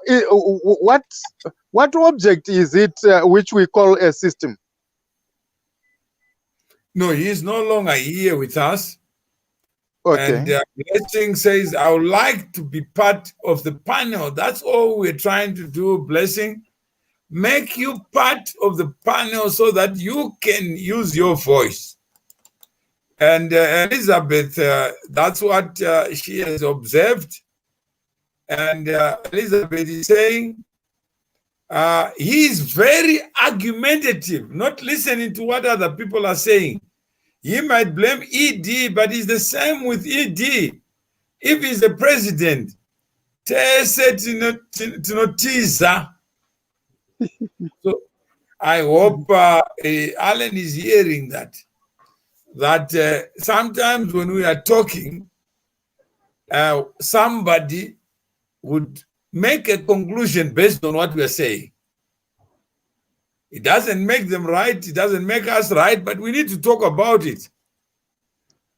what object is it which we call a system? No, he is no longer here with us. Okay. And Blessing says, I would like to be part of the panel. That's all we're trying to do, Blessing. Make you part of the panel so that you can use your voice. And Elizabeth, that's what she has observed. And Elizabeth is saying, he is very argumentative, not listening to what other people are saying. He might blame ED, but it's the same with ED. If he's the president, so I hope Alan is hearing that sometimes when we are talking, somebody would make a conclusion based on what we are saying. It doesn't make them right, it doesn't make us right, but we need to talk about it.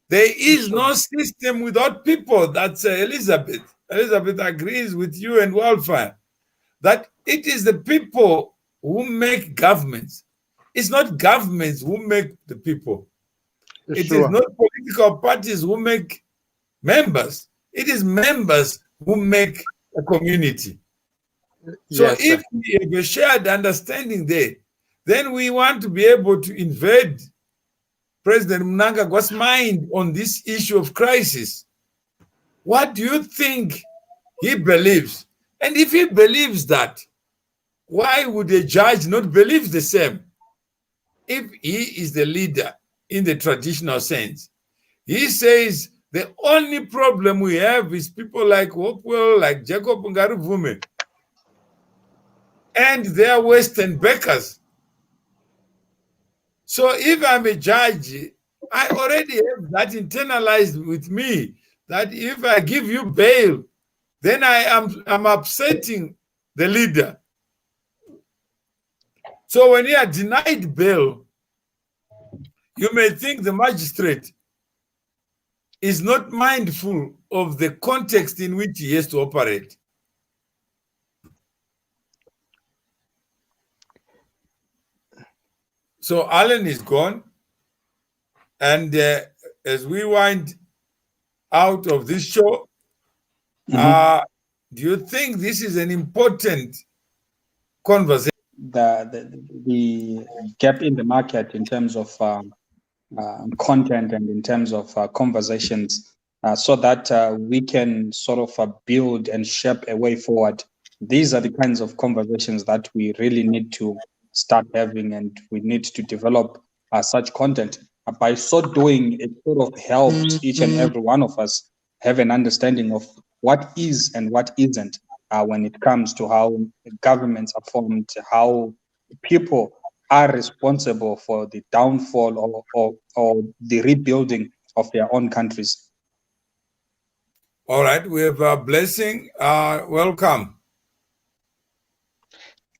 There is no system without people. That's Elizabeth. Elizabeth agrees with you and Wildfire that it is the people who make governments. It's not governments who make the people. It is not political parties who make members. It is members who make a community. So if we have a shared understanding there, then we want to be able to invade President Mnangagwa's mind on this issue of crisis. What do you think he believes? And if he believes that, why would a judge not believe the same? If he is the leader in the traditional sense, he says the only problem we have is people like Hopewell, like Jacob Ngaruvume. and their Western backers. So if I'm a judge, I already have that internalized with me, that if I give you bail, then I'm upsetting the leader. So when you are denied bail, you may think the magistrate is not mindful of the context in which he has to operate. So Alan is gone. And as we wind out of this show, do you think this is an important conversation? The gap in the market in terms of content and in terms of conversations, so that we can sort of build and shape a way forward. These are the kinds of conversations that we really need to start having, and we need to develop such content. By so doing, it sort of helps each and every one of us have an understanding of what is and what isn't when it comes to how governments are formed, how people are responsible for the downfall or the rebuilding of their own countries. All right, we have a blessing. Welcome.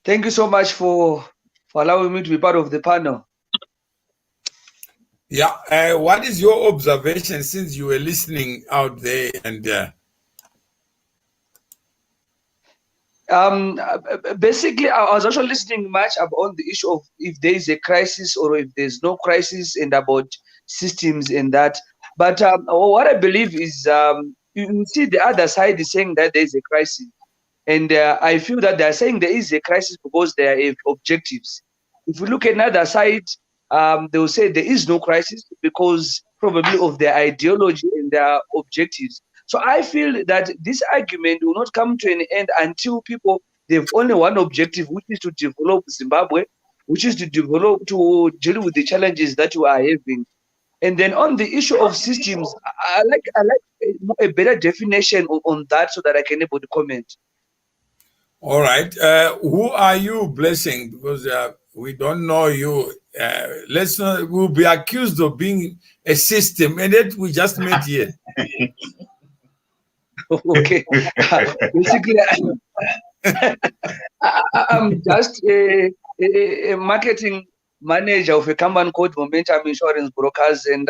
Thank you so much for allowing me to be part of the panel. Yeah, what is your observation since you were listening out there? And basically, I was also listening much about the issue of if there is a crisis or if there's no crisis, and about systems and that. But what I believe is you see the other side is saying that there is a crisis. And I feel that they are saying there is a crisis because there are objectives. If we look at another side, they will say there is no crisis because probably of their ideology and their objectives. So I feel that this argument will not come to an end until people, they have only one objective, which is to develop Zimbabwe, which is to deal with the challenges that we are having. And then on the issue of systems, I like a better definition on that so that I can able to comment. All right. Who are you blessing? Because we don't know you. Let's not, we'll be accused of being a system, and that we just met here. Okay. Basically, I'm just a marketing manager of a company called Momentum Insurance Brokers, and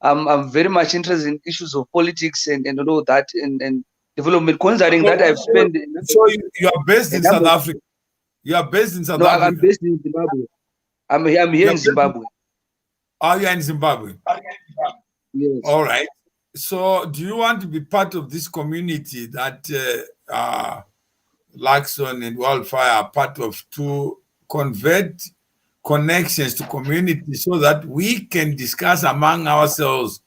I'm very much interested in issues of politics and all that and development, considering that I've spent. So you are based in South Africa. You are based in South Africa. No, I'm based in Zimbabwe. I'm here in Zimbabwe. Oh, you're in Zimbabwe. Yes. All right. So, do you want to be part of this community that Laxon and Wildfire are part of, to convert connections to community so that we can discuss among ourselves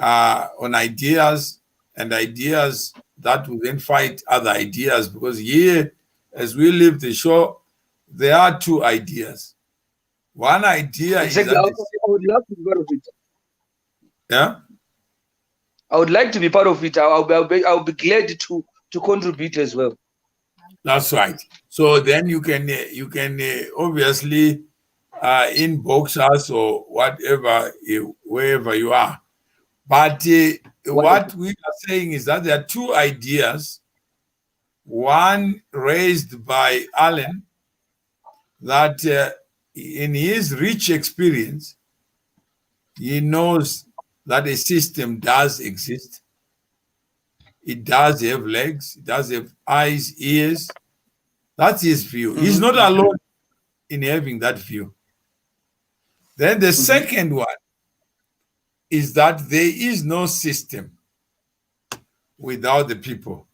on ideas, and ideas that will then fight other ideas? Because here, as we live the show, there are two ideas. One idea exactly. is that I would love to be part of it. Yeah? I would like to be part of it. I'll be glad to contribute as well. That's right. So then you can obviously inbox us or whatever, wherever you are. But what we are saying is that there are two ideas. One raised by Alan, that in his rich experience, he knows that a system does exist. It does have legs, it does have eyes, ears. That's his view. He's not alone in having that view. Then the second one is that there is no system without the people.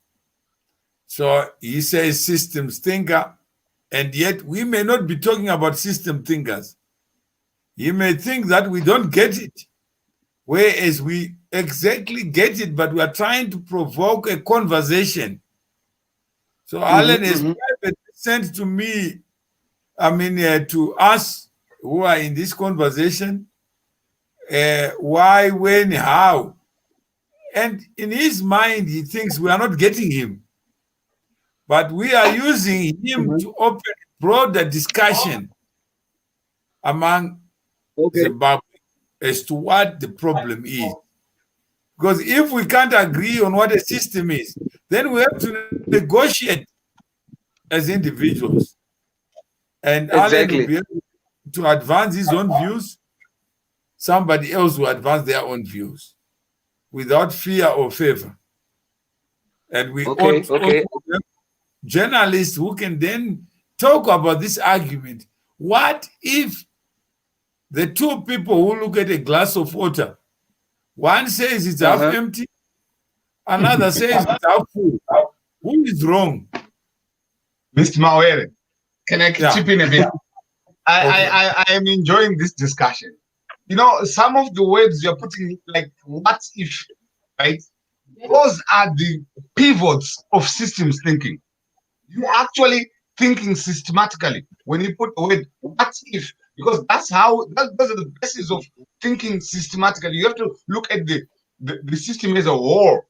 So he says systems thinker, and yet we may not be talking about system thinkers. He may think that we don't get it, whereas we exactly get it, but we are trying to provoke a conversation. So Alan has sent to me, to us who are in this conversation, why, when, how. And in his mind, he thinks we are not getting him. But we are using him to open broader discussion among Zimbabwe as to what the problem is. Because if we can't agree on what a system is, then we have to negotiate as individuals. And Alan will be able to advance his own views. Somebody else will advance their own views without fear or favor. And we also have journalists who can then talk about this argument. What if the two people who look at a glass of water, one says it's half empty, another says it's half full? Who is wrong? Mr. Mawere, can I chip in a bit? I am enjoying this discussion. You know, some of the words you're putting, like what if, right? Those are the pivots of systems thinking. You're actually thinking systematically when you put the word what if, because those are the basis of thinking systematically. You have to look at the system as a whole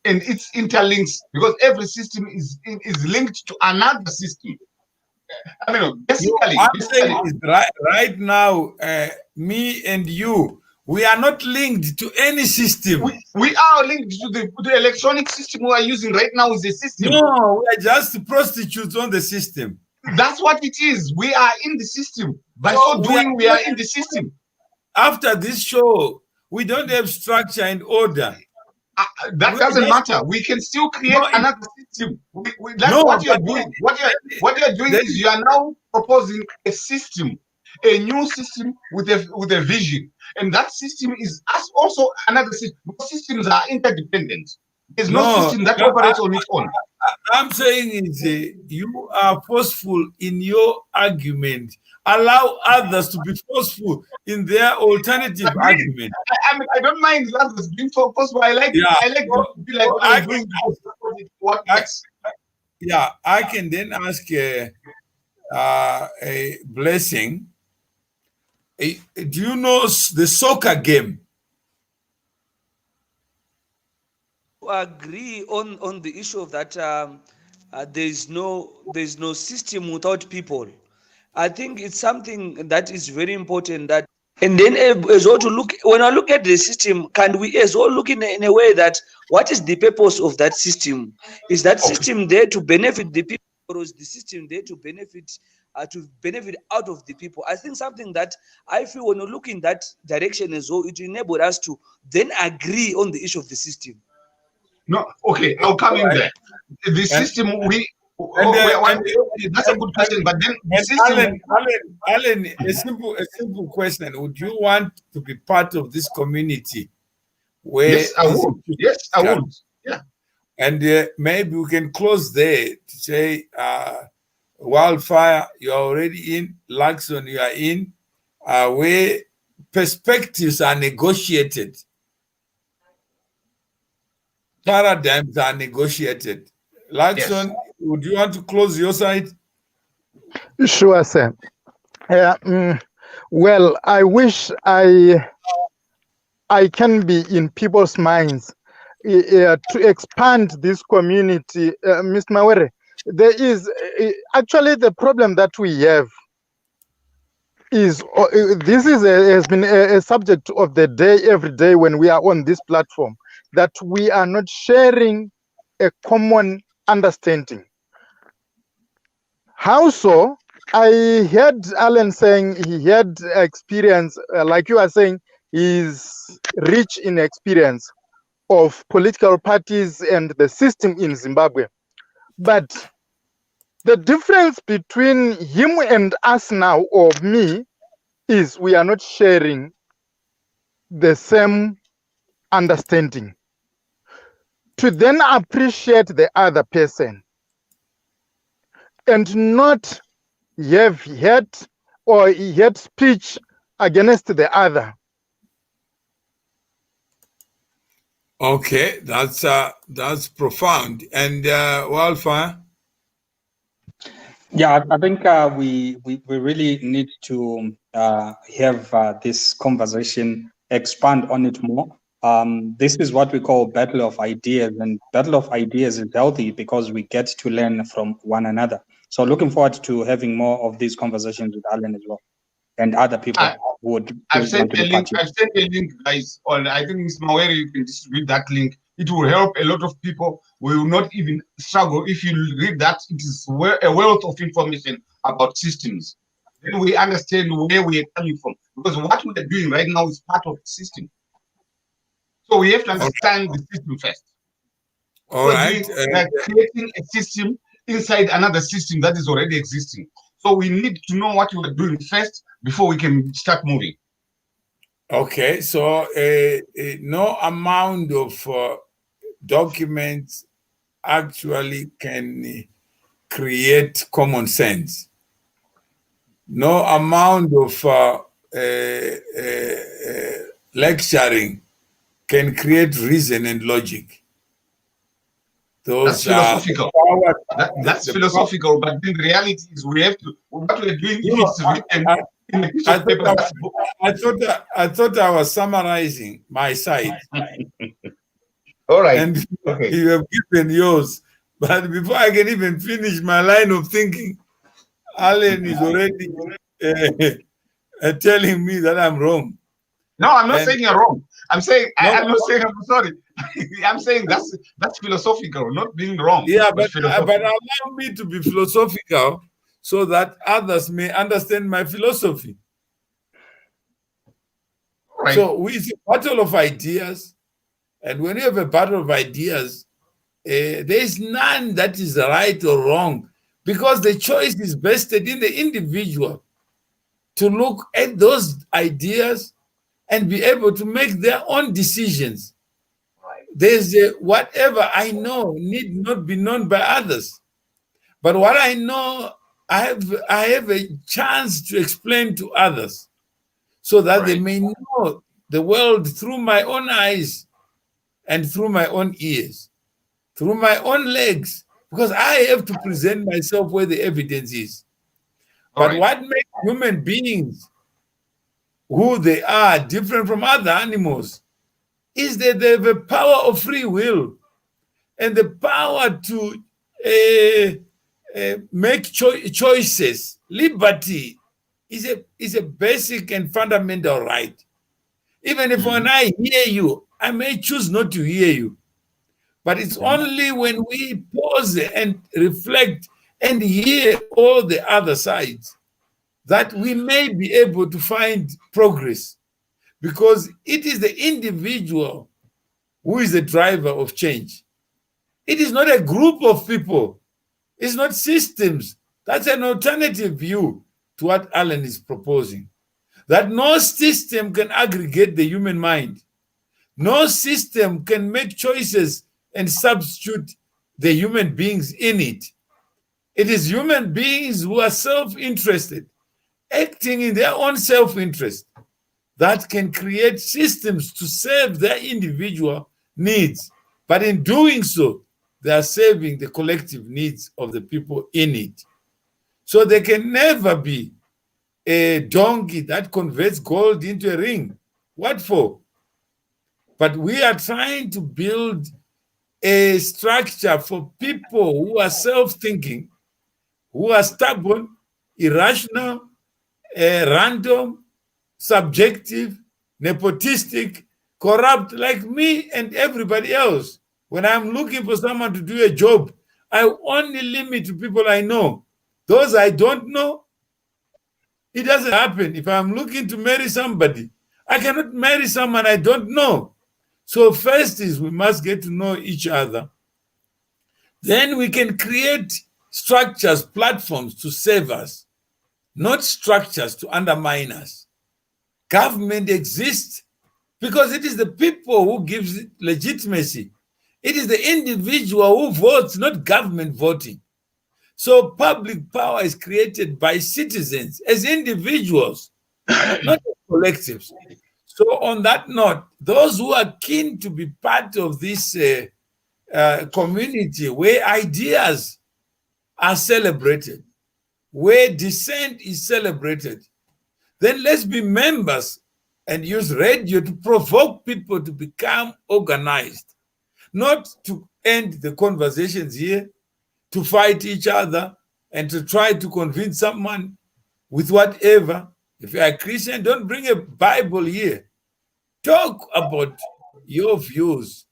and its interlinks, because every system is linked to another system. I mean, basically, I'm saying is right now, me and you, we are not linked to any system. We are linked to the electronic system we are using right now is a system. No, we are just prostitutes on the system. That's what it is. We are in the system. By so doing, we are in the system. After this show, we don't have structure and order. That doesn't matter. We can still create another system. That's what you're doing. What you're doing is you are now proposing a system, a new system with a vision, and that system is also another system. Most systems are interdependent. There's no system that operates on its own. I'm saying is you are forceful in your argument. Allow others to be forceful in their alternative argument. I don't mind others being forceful. I like to be like what I'm doing. I can then ask a blessing. Do you know the soccer game? Agree on the issue of that there's no system without people. I think it's something that is very important. That, and then as well to look, when I look at the system, can we as well look in a way that what is the purpose of that system? Is that system there to benefit the people, or is the system there to benefit out of the people? I think something that I feel when we look in that direction as well, it enabled us to then agree on the issue of the system. No, okay, I'll come in there. The system that's a good question, but then the system. Alan, a simple question. Would you want to be part of this community? Where yes, I would. Yes, I would. Yeah. And maybe we can close there to say, Wildfire, you are already in. Luxon, you are in. Where perspectives are negotiated. Paradigms are negotiated. Luxon, would you want to close your side? Sure, sir. Well, I wish I can be in people's minds to expand this community. Mr. Mawere, there is actually the problem that we have is this has been a subject of the day every day when we are on this platform, that we are not sharing a common understanding. How so? I heard Alan saying he had experience, like you are saying, he's rich in experience of political parties and the system in Zimbabwe. But the difference between him and us now, or me, is we are not sharing the same understanding. To then appreciate the other person and not have hate or hate speech against the other. Okay, that's profound. And Wildfire? Yeah, I think we really need to have this conversation, expand on it more, This is what we call battle of ideas, and battle of ideas is healthy because we get to learn from one another. So looking forward to having more of these conversations with Alan as well, and other people who would I've sent want to a be link. part. I've sent a link, guys. On I think Ms. Mawere, you can distribute that link. It will help a lot of people. We will not even struggle if you read that. It is a wealth of information about systems. Then we understand where we are coming from, because what we are doing right now is part of the system. So we have to understand the system first. All right. We are creating a system inside another system that is already existing. So we need to know what we are doing first before we can start moving. Okay, so no amount of documents actually can create common sense. No amount of lecturing can create reason and logic. That's philosophical. That's philosophical, but in reality is we have to, what we're doing, if it's written in a piece of paper. I thought I was summarizing my side. All right. And okay. You have given yours. But before I can even finish my line of thinking, Alan is already telling me that I'm wrong. No, I'm not saying you're wrong. I'm saying I'm not saying I'm sorry. I'm saying that's philosophical, not being wrong. Yeah, but allow me to be philosophical so that others may understand my philosophy. Right. So it's a battle of ideas, and when you have a battle of ideas, there is none that is right or wrong, because the choice is vested in the individual to look at those ideas and be able to make their own decisions. Right. There's whatever I know need not be known by others, but what I know, I have a chance to explain to others, so that they may know the world through my own eyes and through my own ears, through my own legs, because I have to present myself where the evidence is. But what makes human beings who they are different from other animals is that they have a power of free will and the power to make choices. Liberty is a basic and fundamental right. Even if when I hear you, I may choose not to hear you. But it's only when we pause and reflect and hear all the other sides that we may be able to find progress, because it is the individual who is the driver of change. It is not a group of people. It's not systems. That's an alternative view to what Alan is proposing, that no system can aggregate the human mind. No system can make choices and substitute the human beings in it. It is human beings who are self-interested, acting in their own self-interest, that can create systems to serve their individual needs. But in doing so, they are serving the collective needs of the people in it. So there can never be a donkey that converts gold into a ring. What for? But we are trying to build a structure for people who are self-thinking, who are stubborn, irrational, random, subjective, nepotistic, corrupt, like me and everybody else. When I'm looking for someone to do a job, I only limit to people I know. Those I don't know, it doesn't happen. If I'm looking to marry somebody, I cannot marry someone I don't know. So first is we must get to know each other. Then we can create structures, platforms to save us, not structures to undermine us. Government exists because it is the people who gives it legitimacy. It is the individual who votes, not government voting. So public power is created by citizens as individuals, not as collectives. So on that note, those who are keen to be part of this community where ideas are celebrated, where dissent is celebrated, then let's be members and use radio to provoke people to become organized, not to end the conversations here, to fight each other, and to try to convince someone with whatever. If you are a Christian, don't bring a Bible here. Talk about your views,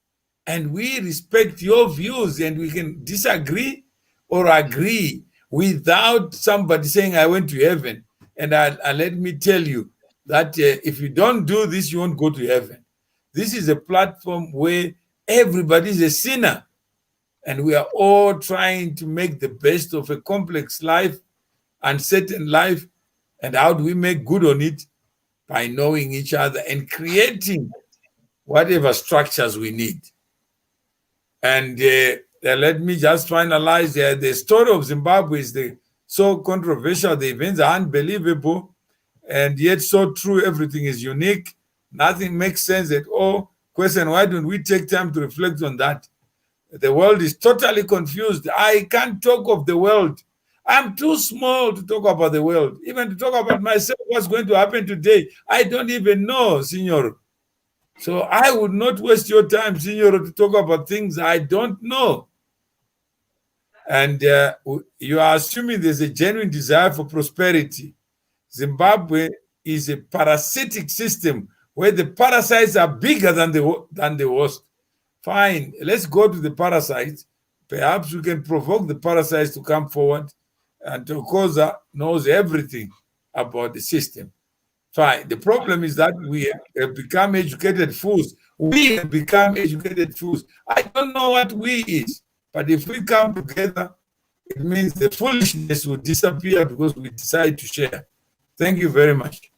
and we respect your views, and we can disagree or agree without somebody saying, I went to heaven. And let me tell you that if you don't do this, you won't go to heaven. This is a platform where everybody is a sinner, and we are all trying to make the best of a complex life, uncertain life. And how do we make good on it? By knowing each other and creating whatever structures we need. And let me just finalize the story of Zimbabwe is so controversial. The events are unbelievable, and yet so true. Everything is unique. Nothing makes sense at all. Question, why don't we take time to reflect on that? The world is totally confused. I can't talk of the world. I'm too small to talk about the world. Even to talk about myself, what's going to happen today, I don't even know, Signor. So I would not waste your time, Signor, to talk about things I don't know. And you are assuming there's a genuine desire for prosperity. Zimbabwe is a parasitic system where the parasites are bigger than the host. Fine, let's go to the parasites. Perhaps we can provoke the parasites to come forward, and Tokoza knows everything about the system. Fine. The problem is that we have become educated fools. We have become educated fools. I don't know what we is, but if we come together, it means the foolishness will disappear because we decide to share. Thank you very much.